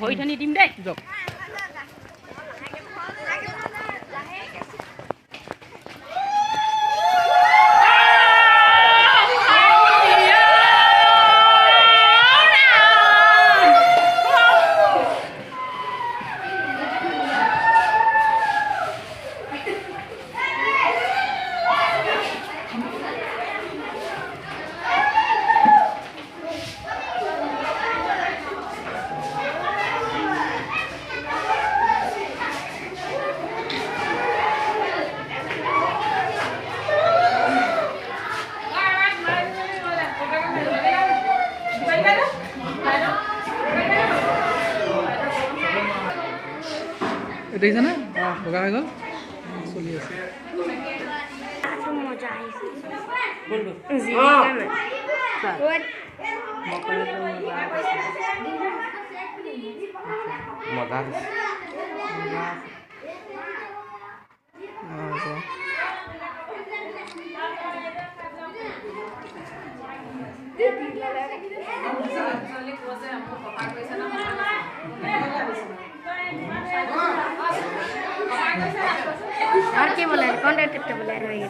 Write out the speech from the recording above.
হৰিধনি দিম দেই যাওক দেখিছানে বগা হৈ গ'ল চলি আছে और क्या बोला है कौन बोला है